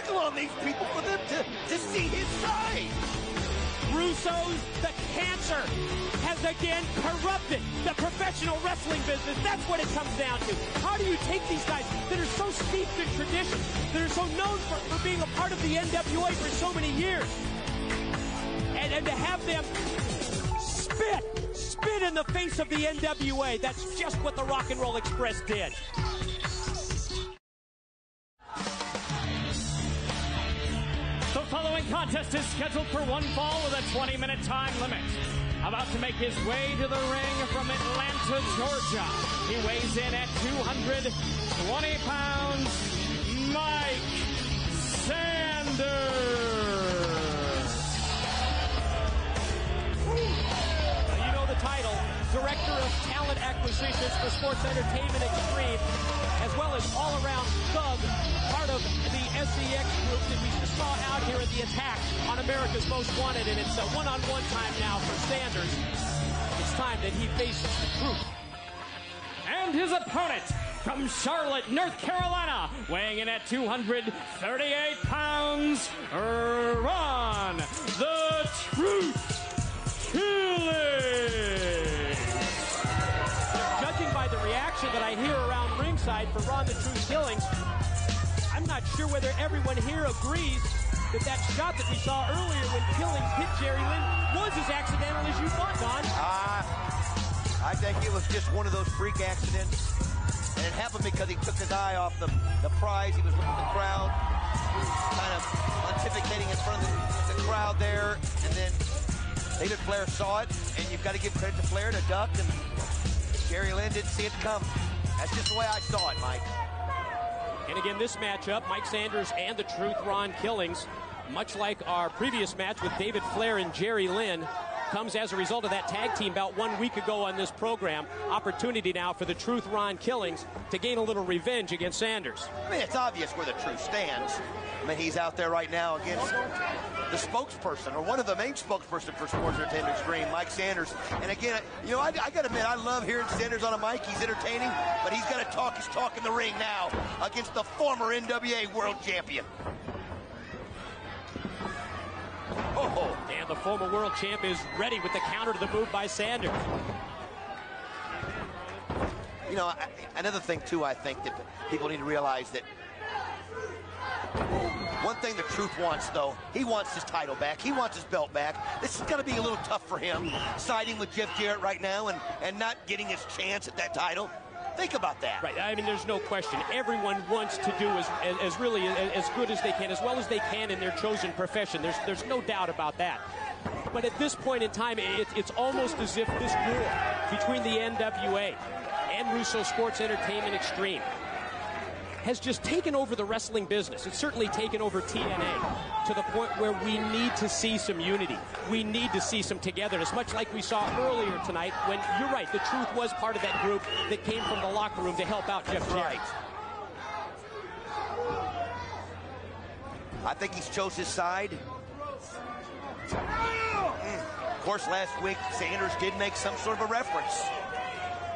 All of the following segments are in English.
wiggle on these people for them to see his side. Russo's the cancer has again corrupted the professional wrestling business. That's what it comes down to. How do you take these guys that are so steeped in tradition, that are so known for being a part of the NWA for so many years, and to have them spit in the face of the NWA? That's just what the Rock and Roll Express did. The following contest is scheduled for one fall with a 20-minute time limit. About to make his way to the ring from Atlanta, Georgia. He weighs in at 220 pounds, Mike Sanders. You know the title, Director of Talent Acquisitions for Sports Entertainment Extreme, as well as all-around thug, part of the SEX group that we just saw out here at the Attack on America's Most Wanted, and it's a one-on-one time now for Sanders. It's time that he faces the truth. And his opponent from Charlotte, North Carolina, weighing in at 238 pounds, Ron the Truth Killings. Judging by the reaction that I hear around ringside for Ron the Truth Killings, I'm not sure whether everyone here agrees that shot that we saw earlier when Killings hit Jerry Lynn was as accidental as you thought, Don. I think it was just one of those freak accidents. And it happened because he took his eye off the prize. He was looking at the crowd, kind of pontificating in front of the crowd there. And then David Flair saw it, and you've got to give credit to Flair to duck, and Jerry Lynn didn't see it come. That's just the way I saw it, Mike. And again, this matchup, Mike Sanders and the Truth, Ron Killings, much like our previous match with David Flair and Jerry Lynn, comes as a result of that tag team about 1 week ago on this program. Opportunity now for the Truth, Ron Killings, to gain a little revenge against Sanders. I mean, it's obvious where the Truth stands. I mean, he's out there right now against the spokesperson, or one of the main spokesperson for Sports Entertainment Extreme, Mike Sanders. And again, you know, I got to admit, I love hearing Sanders on a mic. He's entertaining, but he's got to talk his talk in the ring now against the former NWA World Champion. Oh, and the former world champ is ready with the counter to the move by Sanders. You know, another thing, too, I think that people need to realize that one thing the Truth wants, though, he wants his title back. He wants his belt back. This is going to be a little tough for him, siding with Jeff Jarrett right now and not getting his chance at that title. Think about that. Right. I mean, there's no question. Everyone wants to do as really as good as they can, as well as they can in their chosen profession. There's no doubt about that. But at this point in time, it's almost as if this war between the NWA and Russo Sports Entertainment Extreme has just taken over the wrestling business. It's certainly taken over TNA to the point where we need to see some unity. We need to see some togetherness, much like we saw earlier tonight when, you're right, the Truth was part of that group that came from the locker room to help out Jeff Jarrett. I think he's chose his side. Of course, last week, Sanders did make some sort of a reference.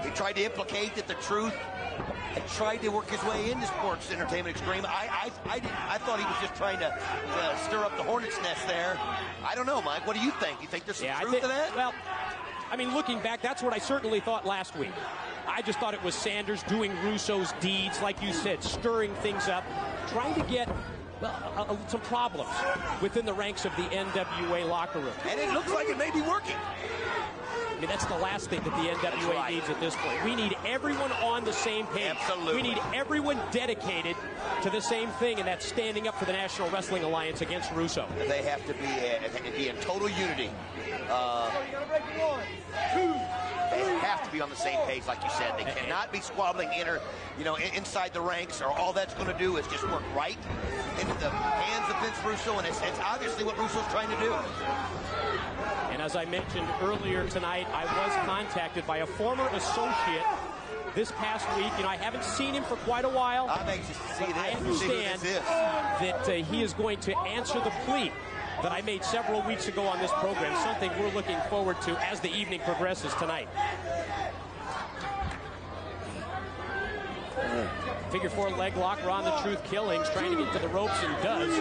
He tried to implicate that the Truth had tried to work his way into Sports Entertainment Extreme. I thought he was just trying to stir up the hornet's nest there. I don't know, Mike. What do you think? You think there's some truth to that? Well, I mean, looking back, that's what I certainly thought last week. I just thought it was Sanders doing Russo's deeds, like you said, stirring things up, trying to get some problems within the ranks of the NWA locker room. And it looks like it may be working. I mean, that's the last thing that the NWA needs at this point. We need everyone on the same page. Absolutely. We need everyone dedicated to the same thing, and that's standing up for the National Wrestling Alliance against Russo. They have to be in total unity. They have to be on the same page, like you said. They cannot be squabbling inside the ranks, or all that's going to do is just work right into the hands of Vince Russo, and it's obviously what Russo's trying to do. And as I mentioned earlier tonight, I was contacted by a former associate this past week. You know, I haven't seen him for quite a while. I'm anxious to see that. I understand that he is going to answer the plea that I made several weeks ago on this program, something we're looking forward to as the evening progresses tonight. Figure 4 leg lock. Ron the Truth Killings trying to get to the ropes and does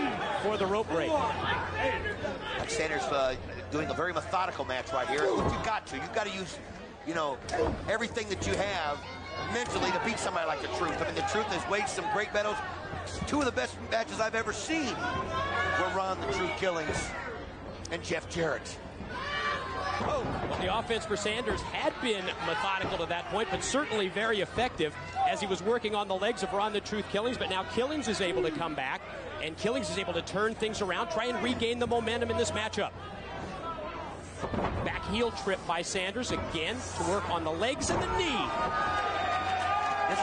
for the rope break. Mike Sanders doing a very methodical match right here. What you've got to. You've got to use, you know, everything that you have mentally to beat somebody like the Truth. I mean, the Truth has waged some great battles. Two of the best matches I've ever seen were Ron the Truth Killings and Jeff Jarrett. Well, the offense for Sanders had been methodical to that point, but certainly very effective as he was working on the legs of Ron the Truth Killings. But now Killings is able to come back, and Killings is able to turn things around, try and regain the momentum in this matchup. Back heel trip by Sanders again to work on the legs and the knee.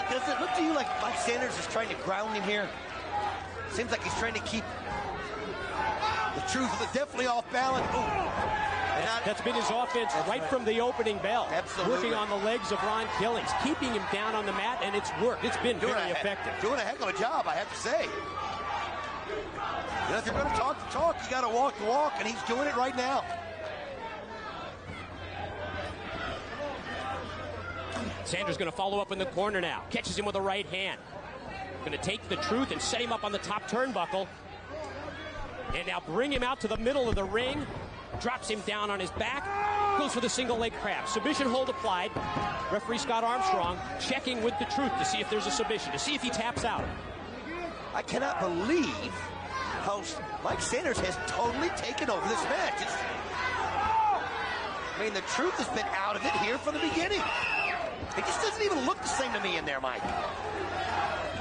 Does it look to you like Mike Sanders is trying to ground him here? Seems like he's trying to keep the Truth definitely off balance. That's been his offense right from the opening bell. Absolutely. Working on the legs of Ron Killings, keeping him down on the mat, and it's worked. It's been very effective. Doing a heck of a job, I have to say. You know, if you're going to talk the talk, you got to walk the walk, and he's doing it right now. Sanders going to follow up in the corner now. Catches him with a right hand. Going to take the Truth and set him up on the top turnbuckle. And now bring him out to the middle of the ring. Drops him down on his back. Goes for the single leg crab. Submission hold applied. Referee Scott Armstrong checking with the Truth to see if there's a submission, to see if he taps out. I cannot believe how Mike Sanders has totally taken over this match. I mean, the Truth has been out of it here from the beginning. It just doesn't even look the same to me in there, Mike.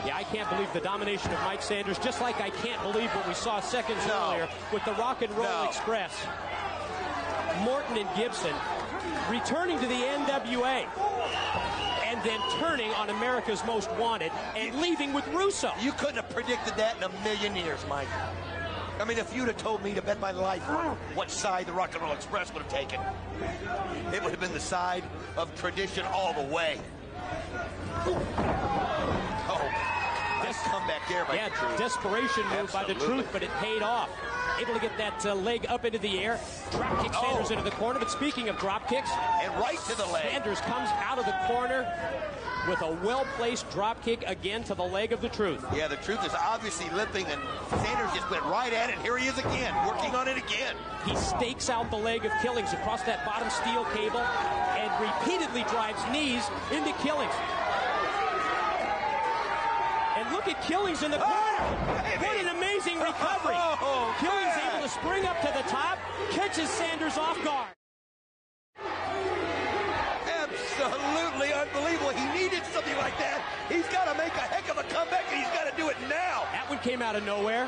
Yeah, I can't believe the domination of Mike Sanders, just like I can't believe what we saw seconds earlier with the Rock and Roll Express. Morton and Gibson returning to the NWA and then turning on America's Most Wanted and leaving with Russo. You couldn't have predicted that in a million years, Mike. I mean, if you'd have told me to bet my life on what side the Rock and Roll Express would have taken, it would have been the side of tradition all the way. Oh, nice comeback there by the Truth. Desperation move by the Truth, but it paid off. Able to get that leg up into the air. Drop kick Sanders into the corner. But speaking of drop kicks, and right to the leg. Sanders comes out of the corner with a well-placed drop kick again to the leg of the Truth. Yeah, the Truth is obviously limping, and Sanders just went right at it. Here he is again, working on it again. He stakes out the leg of Killings across that bottom steel cable and repeatedly drives knees into Killings. And look at Killings in the corner. What an amazing recovery. Killings able to spring up to the top, catches Sanders off guard. Absolutely unbelievable. He needed something like that. He's got to make a heck of a comeback, and he's got to do it now. That one came out of nowhere.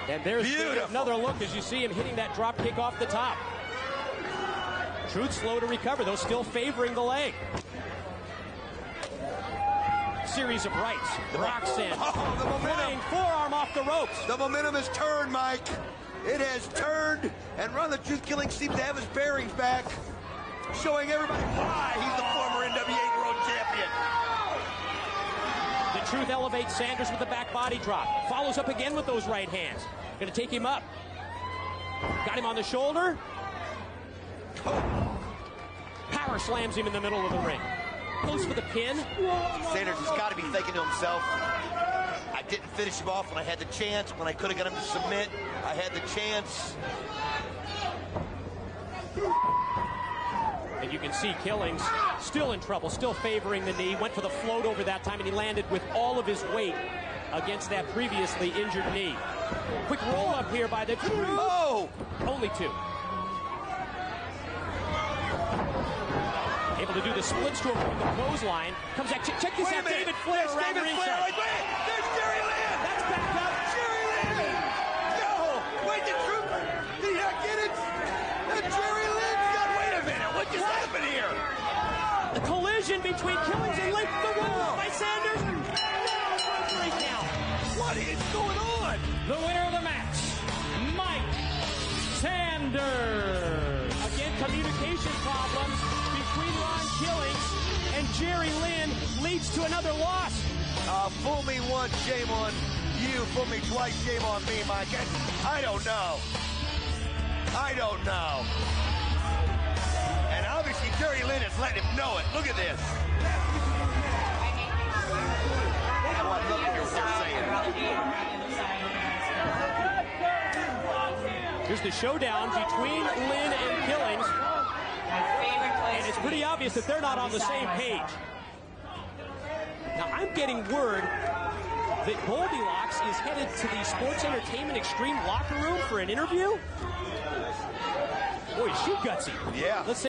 And there's another look as you see him hitting that drop kick off the top. Truth slow to recover, though still favoring the leg. Series of rights. Rock Sanders. The momentum. Forearm off the ropes. The momentum has turned, Mike. It has turned, and Ron the Truth Killing seems to have his bearings back, showing everybody why he's the former NWA World Champion. The Truth elevates Sanders with the back body drop. Follows up again with those right hands. Going to take him up. Got him on the shoulder. Power slams him in the middle of the ring. Goes for the pin. Sanders has got to be thinking to himself, I didn't finish him off when I had the chance, when I could have got him to submit. I had the chance. And you can see Killings still in trouble, still favoring the knee. Went for the float over that time, and he landed with all of his weight against that previously injured knee. Quick roll up here by the Truth. Oh! Only two. Able to do the split stroke with the clothesline. Comes back. Check this out. David Flair around ringside. There's Jerry Lynn. That's back up. Jerry Lynn. No. Wait, the Truth. Did he not get it? Jerry Lynn. God, wait a minute. What just happened here? The collision between Killings and Lynn. The roll by Sanders. What is going on? The winner of the match, Mike Sanders. Again, communication problems between Ron Killings and Jerry Lynn leads to another loss. Fool me once, shame on you. Fool me twice, shame on me, Mike. I don't know. I don't know. And obviously Jerry Lynn is letting him know it. Look at this. Oh, I love to hear what they're saying. Here's the showdown between Lynn and Killings. And it's pretty obvious that they're not on the same page. Now, I'm getting word that Goldilocks is headed to the Sports Entertainment Extreme locker room for an interview. Boy, is she gutsy. Yeah. Let's